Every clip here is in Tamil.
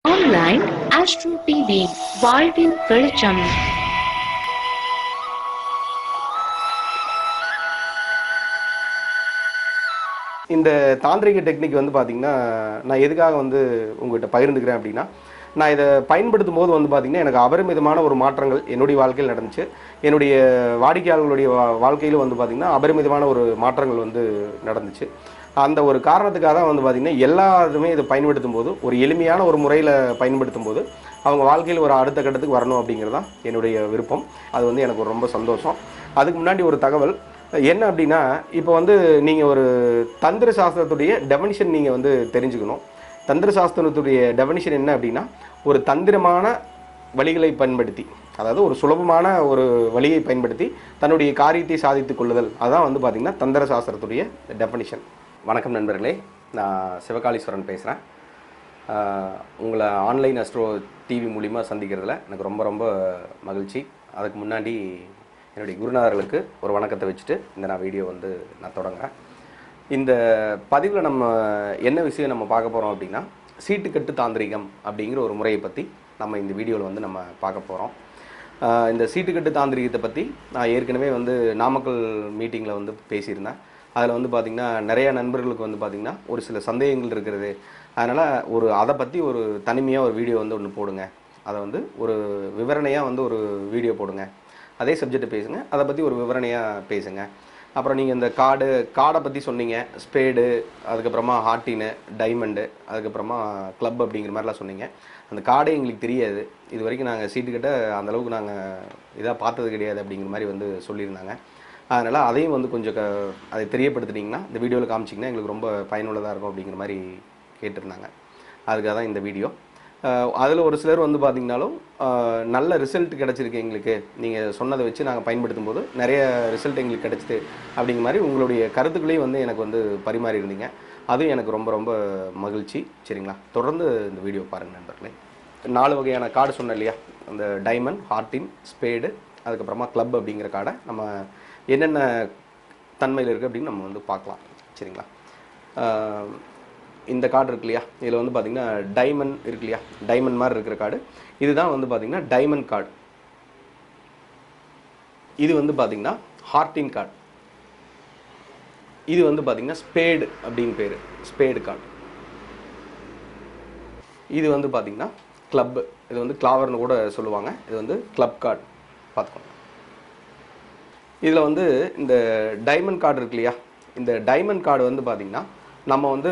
ஆன்லைன் ஆஸ்ட்ரோ டிவி வாழ்வின் வெளிச்சம். இந்த தாந்திரிக டெக்னிக் வந்து பார்த்தீங்கன்னா, நான் எதுக்காக வந்து உங்ககிட்ட பகிர்ந்துக்கிறேன் அப்படின்னா, நான் இதை பயன்படுத்தும் போது வந்து பார்த்தீங்கன்னா, எனக்கு அபரிமிதமான ஒரு மாற்றங்கள் என்னுடைய வாழ்க்கையில் நடந்துச்சு. என்னுடைய வாடிக்கையாளர்களுடைய வாழ்க்கையிலும் வந்து பார்த்தீங்கன்னா, அபரிமிதமான ஒரு மாற்றங்கள் வந்து நடந்துச்சு. அந்த ஒரு காரணத்துக்காக தான் வந்து பார்த்தீங்கன்னா, எல்லாருமே இதை பயன்படுத்தும் போது, ஒரு எளிமையான ஒரு முறையில் பயன்படுத்தும் போது, அவங்க வாழ்க்கையில் ஒரு அடுத்த கட்டத்துக்கு வரணும் அப்படிங்கிறது தான் என்னுடைய விருப்பம். அது வந்து எனக்கு ஒரு ரொம்ப சந்தோஷம். அதுக்கு முன்னாடி ஒரு தகவல் என்ன அப்படின்னா, இப்போ வந்து நீங்கள் ஒரு தந்திர சாஸ்திரத்துடைய டெஃபனிஷன் நீங்கள் வந்து தெரிஞ்சுக்கணும். தந்திர சாஸ்திரத்துடைய டெஃபனிஷன் என்ன அப்படின்னா, ஒரு தந்திரமான வழிகளை பயன்படுத்தி, அதாவது ஒரு சுலபமான ஒரு வழியை பயன்படுத்தி தன்னுடைய காரியத்தை சாதித்துக் கொள்ளுதல். அதான் வந்து பார்த்திங்கன்னா தந்திர சாஸ்திரத்துடைய டெஃபனிஷன். வணக்கம் நண்பர்களே, நான் சிவகாளீஸ்வரன் பேசுகிறேன். உங்களை ஆன்லைன் அஸ்ட்ரோ டிவி மூலிமா சந்திக்கிறதுல எனக்கு ரொம்ப ரொம்ப மகிழ்ச்சி. அதுக்கு முன்னாடி என்னுடைய குருநாதர்களுக்கு ஒரு வணக்கத்தை வச்சுட்டு நான் வீடியோ வந்து நான் தொடங்குறேன். இந்த பதிவில் நம்ம என்ன விஷயம் நம்ம பார்க்க போகிறோம் அப்படின்னா, சீட்டுக்கட்டு தாந்திரிகம் அப்படிங்கிற ஒரு முறையை பற்றி நம்ம இந்த வீடியோவில் வந்து நம்ம பார்க்க போகிறோம். இந்த சீட்டுக்கட்டு தாந்திரிகத்தை பற்றி நான் ஏற்கனவே வந்து நாமக்கல் மீட்டிங்கில் வந்து பேசியிருந்தேன். அதில் வந்து பார்த்திங்கன்னா நிறையா நண்பர்களுக்கு வந்து பார்த்திங்கன்னா ஒரு சில சந்தேகங்கள் இருக்கிறது. அதனால் அதை பற்றி ஒரு தனிமையாக ஒரு வீடியோ வந்து ஒன்று போடுங்க, அதை வந்து ஒரு விவரணையாக வந்து ஒரு வீடியோ போடுங்க, அதே சப்ஜெக்டை பேசுங்க, அதை பற்றி ஒரு விவரணையாக பேசுங்க. அப்புறம் நீங்கள் இந்த கார்டை பற்றி சொன்னீங்க, ஸ்பேடு, அதுக்கப்புறமா ஹார்டினு, டைமண்டு, அதுக்கப்புறமா கிளப் அப்படிங்கிற மாதிரிலாம் சொன்னீங்க. அந்த கார்டே எங்களுக்கு தெரியாது, இது வரைக்கும் நாங்கள் சீட்டுக்கிட்ட அந்தளவுக்கு நாங்கள் இதாக பார்த்தது கிடையாது அப்படிங்கிற மாதிரி வந்து சொல்லியிருந்தாங்க. அதனால் அதையும் வந்து கொஞ்சம் அதை தெரியப்படுத்தினீங்கன்னா, இந்த வீடியோவில் காமிச்சிங்கன்னா எங்களுக்கு ரொம்ப பயனுள்ளதாக இருக்கும் அப்படிங்கிற மாதிரி கேட்டிருந்தாங்க. அதுக்காக தான் இந்த வீடியோ. அதில் ஒரு சிலர் வந்து பார்த்திங்கனாலும் நல்ல ரிசல்ட் கிடச்சிருக்கு எங்களுக்கு, நீங்கள் சொன்னதை வச்சு நாங்கள் பயன்படுத்தும் போது நிறைய ரிசல்ட் எங்களுக்கு கிடச்சிது அப்படிங்கிற மாதிரி உங்களுடைய கருத்துக்களையும் வந்து எனக்கு வந்து பரிமாறி இருந்தீங்க. அதுவும் எனக்கு ரொம்ப ரொம்ப மகிழ்ச்சி. சரிங்களா, தொடர்ந்து இந்த வீடியோ பாருங்கள் நண்பர்களே. 4 வகையான கார்டு சொன்னேன் இல்லையா, அந்த டைமண்ட், ஹார்டின், ஸ்பேடு, அதுக்கப்புறமா கிளப் அப்படிங்கிற கார்டை நம்ம என்னென்ன தன்மையில் இருக்குது அப்படின்னு நம்ம வந்து பார்க்கலாம். சரிங்களா, இந்த கார்டு இருக்கு இல்லையா, இதில் வந்து பார்த்திங்கன்னா டைமண்ட் இருக்கு இல்லையா, டைமண்ட் மாதிரி இருக்கிற கார்டு இதுதான் வந்து பார்த்திங்கன்னா டைமண்ட் கார்டு. இது வந்து பார்த்திங்கன்னா ஹார்டின் கார்டு. இது வந்து பார்த்திங்கன்னா ஸ்பேடு அப்படின்னு பேர், ஸ்பேடு கார்டு. இது வந்து பார்த்திங்கன்னா கிளப்பு, இது வந்து கிளாவர்னு கூட சொல்லுவாங்க. இது வந்து கிளப் கார்டு பார்த்துக்கோங்க. இதில் வந்து இந்த டைமண்ட் கார்டு இருக்கு இல்லையா, இந்த டைமண்ட் கார்டு வந்து பார்த்திங்கன்னா நம்ம வந்து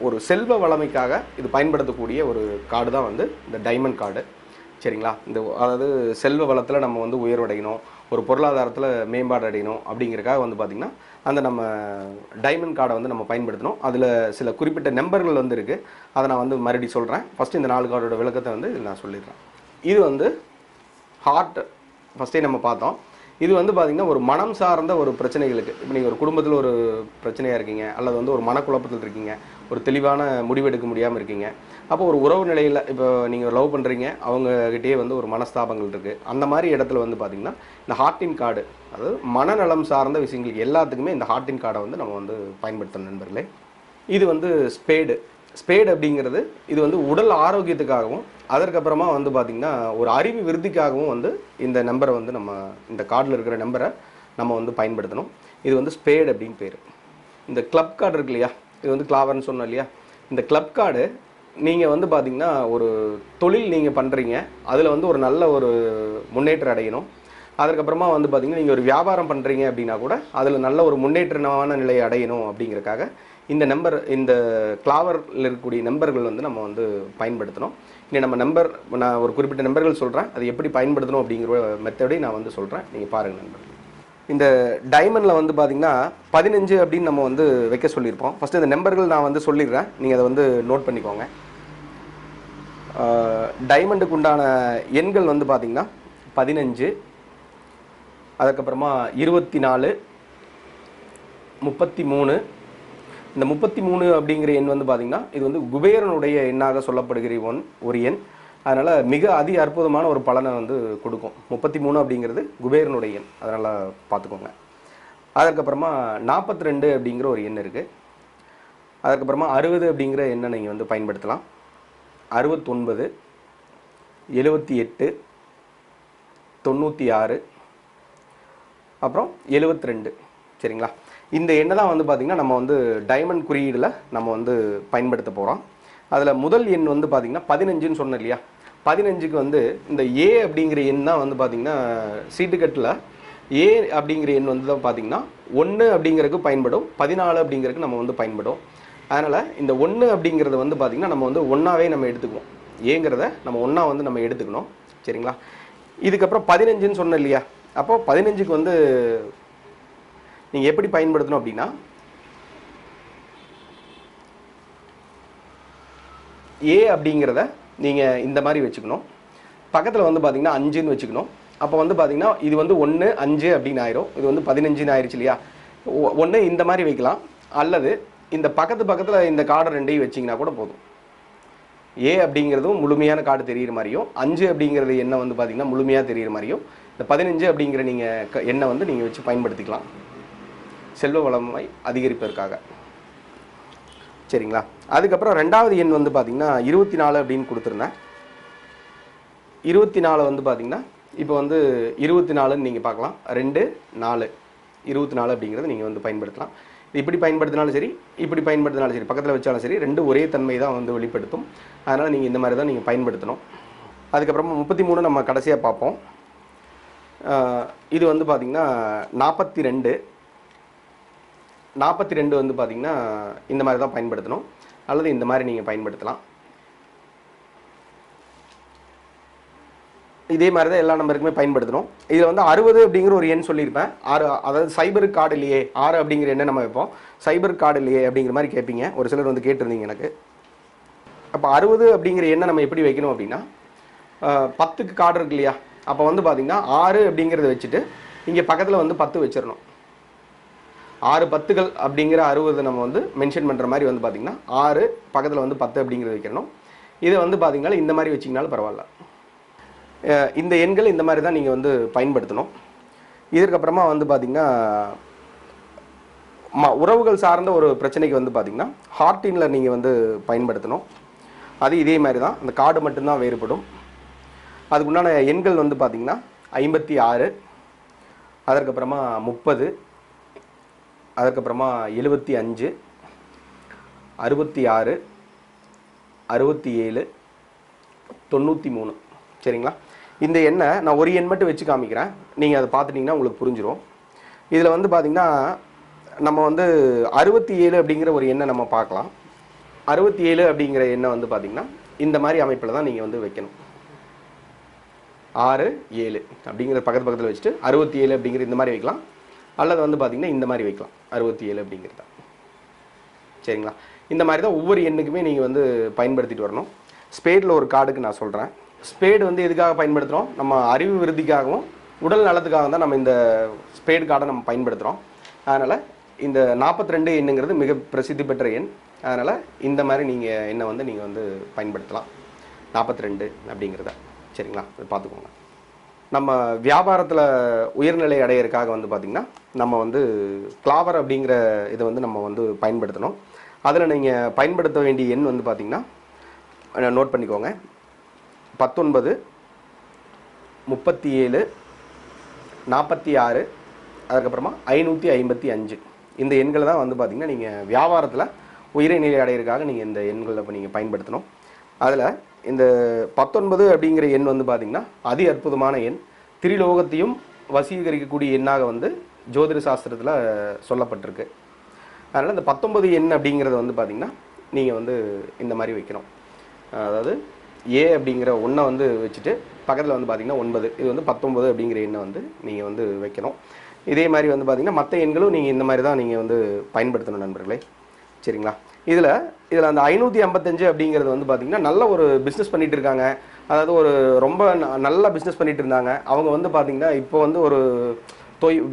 ஒரு செல்வ வளமைக்காக இது பயன்படுத்தக்கூடிய ஒரு கார்டு தான் வந்து இந்த டைமண்ட் கார்டு. சரிங்களா, அதாவது செல்வ வளத்தில் நம்ம வந்து உயர்வடையணும், ஒரு பொருளாதாரத்தில் மேம்பாடு அடையணும் அப்படிங்கிறக்காக வந்து பார்த்திங்கன்னா அந்த நம்ம டைமண்ட் கார்டை வந்து நம்ம பயன்படுத்தணும். அதில் சில குறிப்பிட்ட நம்பர்கள் வந்து இருக்குது, அதை நான் வந்து மறுபடியும் சொல்கிறேன். ஃபஸ்ட்டு இந்த 4 கார்டோட விளக்கத்தை வந்து இதில் நான் சொல்லிடுறேன். இது வந்து ஹார்ட், ஃபஸ்ட்டே நம்ம பார்த்தோம். இது வந்து பார்த்திங்கன்னா ஒரு மனம் சார்ந்த ஒரு பிரச்சனைகளுக்கு, இப்போ நீங்கள் ஒரு குடும்பத்தில் ஒரு பிரச்சனையாக இருக்கீங்க, அல்லது வந்து ஒரு மனக்குழப்பத்தில் இருக்கீங்க, ஒரு தெளிவான முடிவெடுக்க முடியாமல் இருக்கீங்க, அப்போ ஒரு உறவு நிலையில் இப்போ நீங்கள் லவ் பண்ணுறீங்க, அவங்ககிட்டயே வந்து ஒரு மனஸ்தாபங்கள் இருக்குது, அந்த மாதிரி இடத்துல வந்து பார்த்திங்கன்னா இந்த ஹார்டின் கார்டு, அதாவது மனநலம் சார்ந்த விஷயங்களுக்கு எல்லாத்துக்குமே இந்த ஹார்டின் கார்டை வந்து நம்ம வந்து பயன்படுத்தணும் நண்பர்களே. இது வந்து ஸ்பேடு. ஸ்பேடு அப்படிங்கிறது இது வந்து உடல் ஆரோக்கியத்துக்காகவும், அதற்கப்புறமா வந்து பார்த்திங்கன்னா ஒரு அறிவு விருத்திக்காகவும் வந்து இந்த நம்பரை வந்து நம்ம இந்த கார்டில் இருக்கிற நம்பரை நம்ம வந்து பயன்படுத்தணும். இது வந்து ஸ்பேடு அப்படின்னு பேர். இந்த கிளப் கார்டு இருக்கு இல்லையா, இது வந்து கிளாவர்னு சொன்னோம் இல்லையா, இந்த கிளப் கார்டு நீங்கள் வந்து பார்த்திங்கன்னா ஒரு தொழில் நீங்கள் பண்ணுறீங்க, அதில் வந்து ஒரு நல்ல ஒரு முன்னேற்றம் அடையணும். அதுக்கப்புறமா வந்து பார்த்திங்கன்னா நீங்கள் ஒரு வியாபாரம் பண்ணுறீங்க அப்படின்னா கூட அதில் நல்ல ஒரு முன்னேற்றமான நிலையை அடையணும் அப்படிங்கிறக்காக இந்த நம்பர், இந்த கிளாவரில் இருக்கக்கூடிய நம்பர்கள் வந்து நம்ம வந்து பயன்படுத்தணும். இங்கே நம்ம நம்பர், நான் ஒரு குறிப்பிட்ட நம்பர்கள் சொல்கிறேன், அது எப்படி பயன்படுத்தணும் அப்படிங்கிற மெத்தடையும் நான் வந்து சொல்கிறேன், நீங்கள் பாருங்கள் நண்பர்கள். இந்த டைமண்டில் வந்து பார்த்திங்கன்னா 15 அப்படின்னு நம்ம வந்து வைக்க சொல்லியிருப்போம். ஃபஸ்ட்டு இந்த நம்பர்கள் நான் வந்து சொல்லிடுறேன், நீங்கள் அதை வந்து நோட் பண்ணிக்கோங்க. டைமண்டுக்கு உண்டான எண்கள் வந்து பார்த்திங்கன்னா 15, அதுக்கப்புறமா 24, 33. இந்த 33 அப்படிங்கிற எண் வந்து பார்த்திங்கன்னா இது வந்து குபேரனுடைய எண்ணாக சொல்லப்படுகிற ஒரு எண். அதனால் மிக அற்புதமான ஒரு பலனை வந்து கொடுக்கும். 33 அப்படிங்கிறது குபேரனுடைய எண், அதனால் பார்த்துக்கோங்க. அதுக்கப்புறமா 42 அப்படிங்கிற ஒரு எண் இருக்குது. அதுக்கப்புறமா 60 அப்படிங்கிற எண்ணை நீங்கள் வந்து பயன்படுத்தலாம். 69 78 96 அப்புறம் 72. சரிங்களா? இந்த எண்ணை தான் வந்து பார்த்திங்கன்னா நம்ம வந்து டைமண்ட் குறியீடில் நம்ம வந்து பயன்படுத்த போகிறோம். அதில் முதல் எண் வந்து பார்த்திங்கன்னா 15ன்னு சொன்னேன் இல்லையா? 15க்கு வந்து இந்த ஏ அப்படிங்கிற எண் தான் வந்து பார்த்திங்கன்னா சீட்டுக்கட்டில் ஏ அப்படிங்கிற எண் வந்து தான் பார்த்திங்கன்னா 1 அப்படிங்கிறதுக்கு பயன்படும், 14 அப்படிங்கிறதுக்கு நம்ம வந்து பயன்படும். அதனால் இந்த 1 அப்படிங்கிறத வந்து பார்த்திங்கன்னா நம்ம வந்து ஒன்றாவே நம்ம எடுத்துக்குவோம். ஏங்கிறத நம்ம ஒன்றா வந்து நம்ம எடுத்துக்கணும். சரிங்களா? இதுக்கப்புறம் 15ன்னு சொன்னேன் இல்லையா? அப்போது 15க்கு வந்து நீங்கள் எப்படி பயன்படுத்தணும் அப்படின்னா, ஏ அப்படிங்கிறத நீங்கள் இந்த மாதிரி வச்சுக்கணும். பக்கத்தில் வந்து பார்த்தீங்கன்னா 5ன்னு வச்சுக்கணும். அப்போ வந்து பார்த்தீங்கன்னா இது வந்து 1 5 அப்படின்னு ஆயிரும். இது வந்து 15ன்னு ஆயிடுச்சு இல்லையா? ஒன்று இந்த மாதிரி வைக்கலாம், அல்லது இந்த பக்கத்தில் இந்த கார்டை ரெண்டையும் வச்சிங்கன்னா கூட போதும். ஏ அப்படிங்கிறதும் முழுமையான கார்டு தெரிகிற மாதிரியும், 5 அப்படிங்கிறது எண்ணெய் வந்து பார்த்தீங்கன்னா முழுமையாக தெரிகிற மாதிரியும், இந்த 15 அப்படிங்கிற நீங்கள் எண்ணெய் வந்து நீங்கள் வச்சு பயன்படுத்திக்கலாம் செல்வ வளமை அதிகரிப்பதற்காக. சரிங்களா? அதுக்கப்புறம் ரெண்டாவது எண் வந்து பார்த்திங்கன்னா 24 அப்படின்னு கொடுத்துருந்தேன். 24 வந்து பார்த்திங்கன்னா இப்போ வந்து 24ன்னு நீங்கள் பார்க்கலாம். 2 4 24 அப்படிங்கிறது நீங்கள் வந்து பயன்படுத்தலாம். இப்படி பயன்படுத்தினாலும் சரி, இப்படி பயன்படுத்தினாலும் சரி, பக்கத்தில் வச்சாலும் சரி, ரெண்டு ஒரே தன்மை தான் வந்து வெளிப்படுத்தும். அதனால் நீங்கள் இந்த மாதிரி தான் நீங்கள் பயன்படுத்தணும். அதுக்கப்புறமா 33 நம்ம கடைசியாக பார்ப்போம். இது வந்து பார்த்திங்கன்னா 42 வந்து பார்த்திங்கன்னா இந்த மாதிரி தான் பயன்படுத்தணும், அல்லது இந்த மாதிரி நீங்கள் பயன்படுத்தலாம். இதே மாதிரி தான் எல்லா நம்பருக்குமே பயன்படுத்தணும். இதில் வந்து 60 அப்படிங்கிற ஒரு எண் சொல்லியிருப்பேன். 6, அதாவது சைபர் கார்டு இல்லையே, 6 அப்படிங்கிற எண்ணை நம்ம வைப்போம். சைபர் கார்டு இல்லையே அப்படிங்கிற மாதிரி கேட்பீங்க, ஒரு சிலர் வந்து கேட்டிருந்தீங்க எனக்கு. அப்போ 60 அப்படிங்கிற எண்ணை நம்ம எப்படி வைக்கணும் அப்படின்னா, 10க்கு கார்டு இருக்கு இல்லையா? அப்போ வந்து பார்த்திங்கன்னா 6 அப்படிங்கிறத வச்சுட்டு இங்கே பக்கத்தில் வந்து 10 வச்சிடணும். 6 10கள் அப்படிங்கிற 60 நம்ம வந்து மென்ஷன் பண்ணுற மாதிரி வந்து பார்த்திங்கன்னா 6 பக்கத்தில் வந்து 10 அப்படிங்கிறது வைக்கணும். இதை வந்து பார்த்திங்கன்னா இந்த மாதிரி வச்சிங்கனாலும் பரவாயில்ல. இந்த எண்கள் இந்த மாதிரி தான் நீங்கள் வந்து பயன்படுத்தணும். இதற்கப்புறமா வந்து பார்த்திங்கன்னா உறவுகள் சார்ந்த ஒரு பிரச்சனைக்கு வந்து பார்த்திங்கன்னா ஹார்டினில் நீங்கள் வந்து பயன்படுத்தணும். அது இதே மாதிரி தான், அந்த கார்டு மட்டும்தான் வேறுபடும். அதுக்குண்டான எண்கள் வந்து பார்த்திங்கன்னா 56, அதற்கப்புறமா 30, அதுக்கப்புறமா 75, 66, 67, 93. சரிங்களா? இந்த எண்ணை நான் ஒரு எண் மட்டும் வச்சு காமிக்கிறேன், நீங்கள் அதை பார்த்துட்டிங்கன்னா உங்களுக்கு புரிஞ்சிடும். இதில் வந்து பார்த்திங்கன்னா நம்ம வந்து 67 அப்படிங்கிற ஒரு எண்ணை நம்ம பார்க்கலாம். 67 அப்படிங்கிற எண்ணை வந்து பார்த்திங்கன்னா இந்த மாதிரி அமைப்பில் தான் நீங்கள் வந்து வைக்கணும். 6 7 அப்படிங்கிற பக்கத்தில் வச்சுட்டு 67 அப்படிங்கிற இந்த மாதிரி வைக்கலாம், அல்லது வந்து பார்த்திங்கன்னா இந்த மாதிரி வைக்கலாம் 67 அப்படிங்கிறத. சரிங்களா? இந்த மாதிரி தான் ஒவ்வொரு எண்ணுக்குமே நீங்கள் வந்து பயன்படுத்திட்டு வரணும். ஸ்பேடில் ஒரு கார்டுக்கு நான் சொல்கிறேன். ஸ்பேடு வந்து எதுக்காக பயன்படுத்துகிறோம்? நம்ம அறிவு விருத்திக்காகவும் உடல் நலத்துக்காக தான் நம்ம இந்த ஸ்பேடு கார்டை நம்ம பயன்படுத்துகிறோம். அதனால் இந்த 42 எண்ணுங்கிறது மிக பிரசித்தி பெற்ற எண். அதனால் இந்த மாதிரி நீங்கள் எண்ணை வந்து நீங்கள் வந்து பயன்படுத்தலாம், 42 அப்படிங்கிறத. சரிங்களா? அதை பார்த்துக்கோங்க. நம்ம வியாபாரத்தில் உயர்நிலை அடையிறதுக்காக வந்து பார்த்திங்கன்னா நம்ம வந்து கிளாவர் அப்படிங்கிற இதை வந்து நம்ம வந்து பயன்படுத்தணும். அதில் நீங்கள் பயன்படுத்த வேண்டிய எண் வந்து பார்த்திங்கன்னா நோட் பண்ணிக்கோங்க. 19 37 46, அதுக்கப்புறமா 555. இந்த எண்களை தான் வந்து பார்த்திங்கன்னா நீங்கள் வியாபாரத்தில் உயர்நிலை அடையிறதுக்காக நீங்கள் இந்த எண்களை நீங்கள் பயன்படுத்தணும். அதில் இந்த 19 அப்படிங்கிற எண் வந்து பார்த்திங்கன்னா அதி அற்புதமான எண். திரிலோகத்தையும் வசீகரிக்கக்கூடிய எண்ணாக வந்து ஜோதிட சாஸ்திரத்தில் சொல்லப்பட்டிருக்கு. அதனால் இந்த 19 எண் அப்படிங்கிறது வந்து பார்த்திங்கன்னா நீங்கள் வந்து இந்த மாதிரி வைக்கணும். அதாவது ஏ அப்படிங்கிற ஒன்றை வந்து வச்சுட்டு பக்கத்தில் வந்து பார்த்திங்கன்னா 9, இது வந்து 19 அப்படிங்கிற எண்ணை வந்து நீங்கள் வந்து வைக்கணும். இதே மாதிரி வந்து பார்த்திங்கன்னா மற்ற எண்களும் நீங்கள் இந்த மாதிரி தான் நீங்கள் வந்து பயன்படுத்தணும் நண்பர்களே. சரிங்களா? இதில் அந்த 555 அப்படிங்கிறது வந்து பார்த்திங்கன்னா நல்ல ஒரு பிஸ்னஸ் பண்ணிகிட்டு இருக்காங்க. அதாவது ஒரு ரொம்ப நல்ல பிஸ்னஸ் பண்ணிகிட்டு இருந்தாங்க. அவங்க வந்து பார்த்திங்கன்னா இப்போ வந்து ஒரு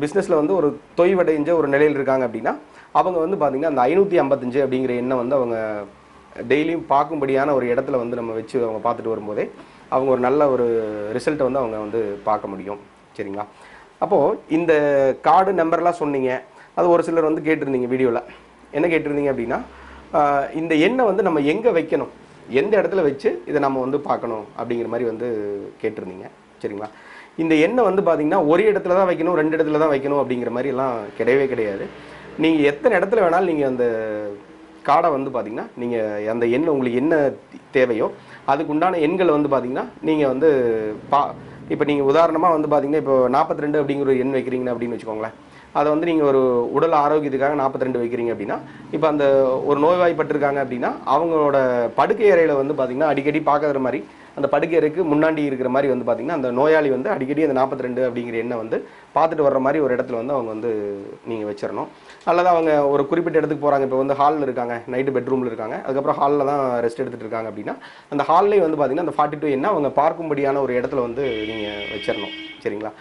பிஸ்னஸில் வந்து ஒரு தொய்வடைஞ்ச ஒரு நிலையில் இருக்காங்க அப்படின்னா அவங்க வந்து பார்த்திங்கன்னா அந்த 555 அப்படிங்கிற எண்ணை வந்து அவங்க டெய்லியும் பார்க்கும்படியான ஒரு இடத்துல வந்து நம்ம வச்சு அவங்க பார்த்துட்டு வரும்போதே அவங்க ஒரு நல்ல ஒரு ரிசல்ட்டை வந்து அவங்க வந்து பார்க்க முடியும். சரிங்களா? அப்போது இந்த கார்டு நம்பர்லாம் சொன்னீங்க, அது ஒரு சிலர் வந்து கேட்டிருந்தீங்க வீடியோவில். என்ன கேட்டிருந்தீங்க அப்படின்னா, இந்த எண்ணை வந்து நம்ம எங்கே வைக்கணும், எந்த இடத்துல வச்சு இதை நம்ம வந்து பார்க்கணும் அப்படிங்கிற மாதிரி வந்து கேட்டிருந்தீங்க. சரிங்களா? இந்த எண்ணை வந்து பார்த்தீங்கன்னா ஒரு இடத்துல தான் வைக்கணும், 2 இடத்துல தான் வைக்கணும் அப்படிங்கிற மாதிரி எல்லாம் கிடையவே கிடையாது. நீங்கள் எத்தனை இடத்துல வேணாலும் நீங்கள் அந்த கார்டை வந்து பார்த்தீங்கன்னா நீங்கள் அந்த எண்ணில் உங்களுக்கு என்ன தேவையோ அதுக்கு உண்டான எண்களை வந்து பார்த்தீங்கன்னா நீங்கள் வந்து இப்போ நீங்கள் உதாரணமாக வந்து பார்த்தீங்கன்னா இப்போ 42 அப்படிங்கிற ஒரு எண் வைக்கிறீங்க அப்படின்னு வச்சுக்கோங்களேன். அதை வந்து நீங்கள் ஒரு உடல் ஆரோக்கியத்துக்காக 42 வைக்கிறீங்க அப்படின்னா, இப்போ அந்த ஒரு நோய்வாய்ப்பட்டிருக்காங்க அப்படின்னா அவங்களோட படுக்கை அறையில் வந்து பார்த்தீங்கன்னா அடிக்கடி பார்க்குற மாதிரி அந்த படுக்கை அறைக்கு முன்னாடி இருக்கிற மாதிரி வந்து பார்த்தீங்கன்னா அந்த நோயாளி வந்து அடிக்கடி அந்த 42 அப்படிங்கிற எண்ணை வந்து பார்த்துட்டு வர்ற மாதிரி ஒரு இடத்துல வந்து அவங்க வந்து நீங்கள் வச்சிடணும். அல்லது அவங்க ஒரு குறிப்பிட்ட இடத்துக்கு போகிறாங்க, இப்போ வந்து ஹாலில் இருக்காங்க, நைட்டு பெட்ரூமில் இருக்காங்க, அதுக்கப்புறம் ஹாலில் தான் ரெஸ்ட் எடுத்துகிட்டு இருக்காங்க அப்படின்னா அந்த ஹால்லேயே வந்து பார்த்தீங்கன்னா அந்த 42 எண்ணை அவங்க பார்க்கும்படியான ஒரு இடத்துல வந்து நீங்கள் வச்சிடணும். சரிங்களா?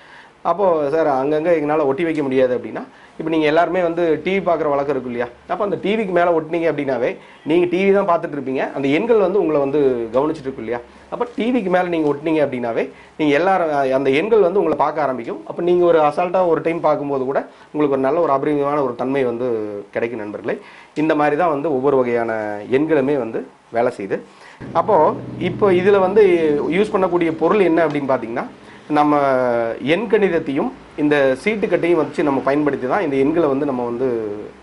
அப்போது சார் அங்கங்கே எங்களால் ஒட்டி வைக்க முடியாது அப்படின்னா, இப்போ நீங்கள் எல்லாருமே வந்து டிவி பார்க்குற வழக்கம் இருக்கும் இல்லையா? அப்போ அந்த டிவிக்கு மேலே ஒட்டினீங்க அப்படின்னாவே நீங்கள் டிவி தான் பார்த்துட்டு இருப்பீங்க, அந்த எண்கள் வந்து உங்களை வந்து கவனிச்சுட்டு இருக்கும் இல்லையா? அப்போ டிவிக்கு மேலே நீங்கள் ஒட்டினீங்க அப்படின்னாவே நீங்கள் எல்லாரும் அந்த எண்கள் வந்து உங்களை பார்க்க ஆரம்பிக்கும். அப்போ நீங்கள் ஒரு அசால்ட்டாக ஒரு டைம் பார்க்கும்போது கூட உங்களுக்கு ஒரு நல்ல ஒரு அபரிமிதமான ஒரு தன்மை வந்து கிடைக்கும் நண்பர்களே. இந்த மாதிரி தான் வந்து ஒவ்வொரு வகையான எண்களுமே வந்து வேலை செய்யுது. அப்போது இப்போ இதில் வந்து யூஸ் பண்ணக்கூடிய பொருள் என்ன அப்படின்னு பார்த்தீங்கன்னா, நம்ம எண் கணிதத்தையும் இந்த சீட்டுக்கட்டையும் வச்சு நம்ம பயன்படுத்தி தான் இந்த எண்களை வந்து நம்ம வந்து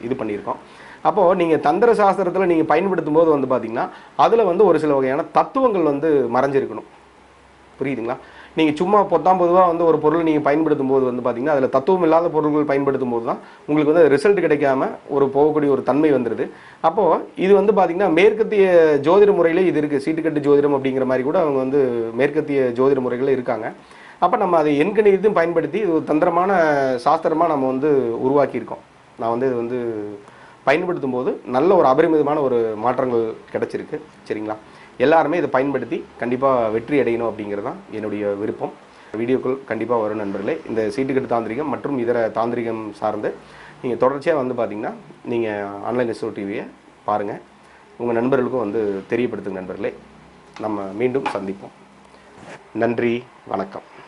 இது பண்ணியிருக்கோம். அப்போது நீங்கள் தந்திர சாஸ்திரத்தில் நீங்கள் பயன்படுத்தும் போது வந்து பார்த்தீங்கன்னா அதில் வந்து ஒரு சில வகையான தத்துவங்கள் வந்து மறைஞ்சிருக்கணும். புரியுதுங்களா? நீங்கள் சும்மா பொதுவாக வந்து ஒரு பொருளை நீங்கள் பயன்படுத்தும் போது வந்து பார்த்தீங்கன்னா அதில் தத்துவம் இல்லாத பொருட்கள் பயன்படுத்தும் போது தான் உங்களுக்கு வந்து ரிசல்ட் கிடைக்காம ஒரு போகக்கூடிய ஒரு தன்மை வந்துடுது. அப்போது இது வந்து பார்த்தீங்கன்னா மேற்கத்திய ஜோதிட முறையில் இது இருக்குது. சீட்டுக்கட்டு ஜோதிடம் அப்படிங்கிற மாதிரி கூட அவங்க வந்து மேற்கத்திய ஜோதிட முறைகளில் இருக்காங்க. அப்போ நம்ம அதை எண்கணிதத்தையும் பயன்படுத்தி இது ஒரு தந்திரமான சாஸ்திரமாக நம்ம வந்து உருவாக்கியிருக்கோம். நான் வந்து இது வந்து பயன்படுத்தும் போது நல்ல ஒரு அபரிமிதமான ஒரு மாற்றங்கள் கிடைச்சிருக்கு. சரிங்களா? எல்லாருமே இதை பயன்படுத்தி கண்டிப்பாக வெற்றி அடையணும் அப்படிங்கிறது தான் என்னுடைய விருப்பம். வீடியோக்கள் கண்டிப்பாக வரும் நண்பர்களே. இந்த சீட்டுக்கட்டு தாந்திரிகம் மற்றும் இதர தாந்திரிகம் சார்ந்து நீங்கள் தொடர்ச்சியாக வந்து பார்த்தீங்கன்னா நீங்கள் ஆன்லைன் எஸ்ஓ டிவியை பாருங்கள், உங்கள் நண்பர்களுக்கும் வந்து தெரியப்படுத்துங்க நண்பர்களே. நம்ம மீண்டும் சந்திப்போம். நன்றி, வணக்கம்.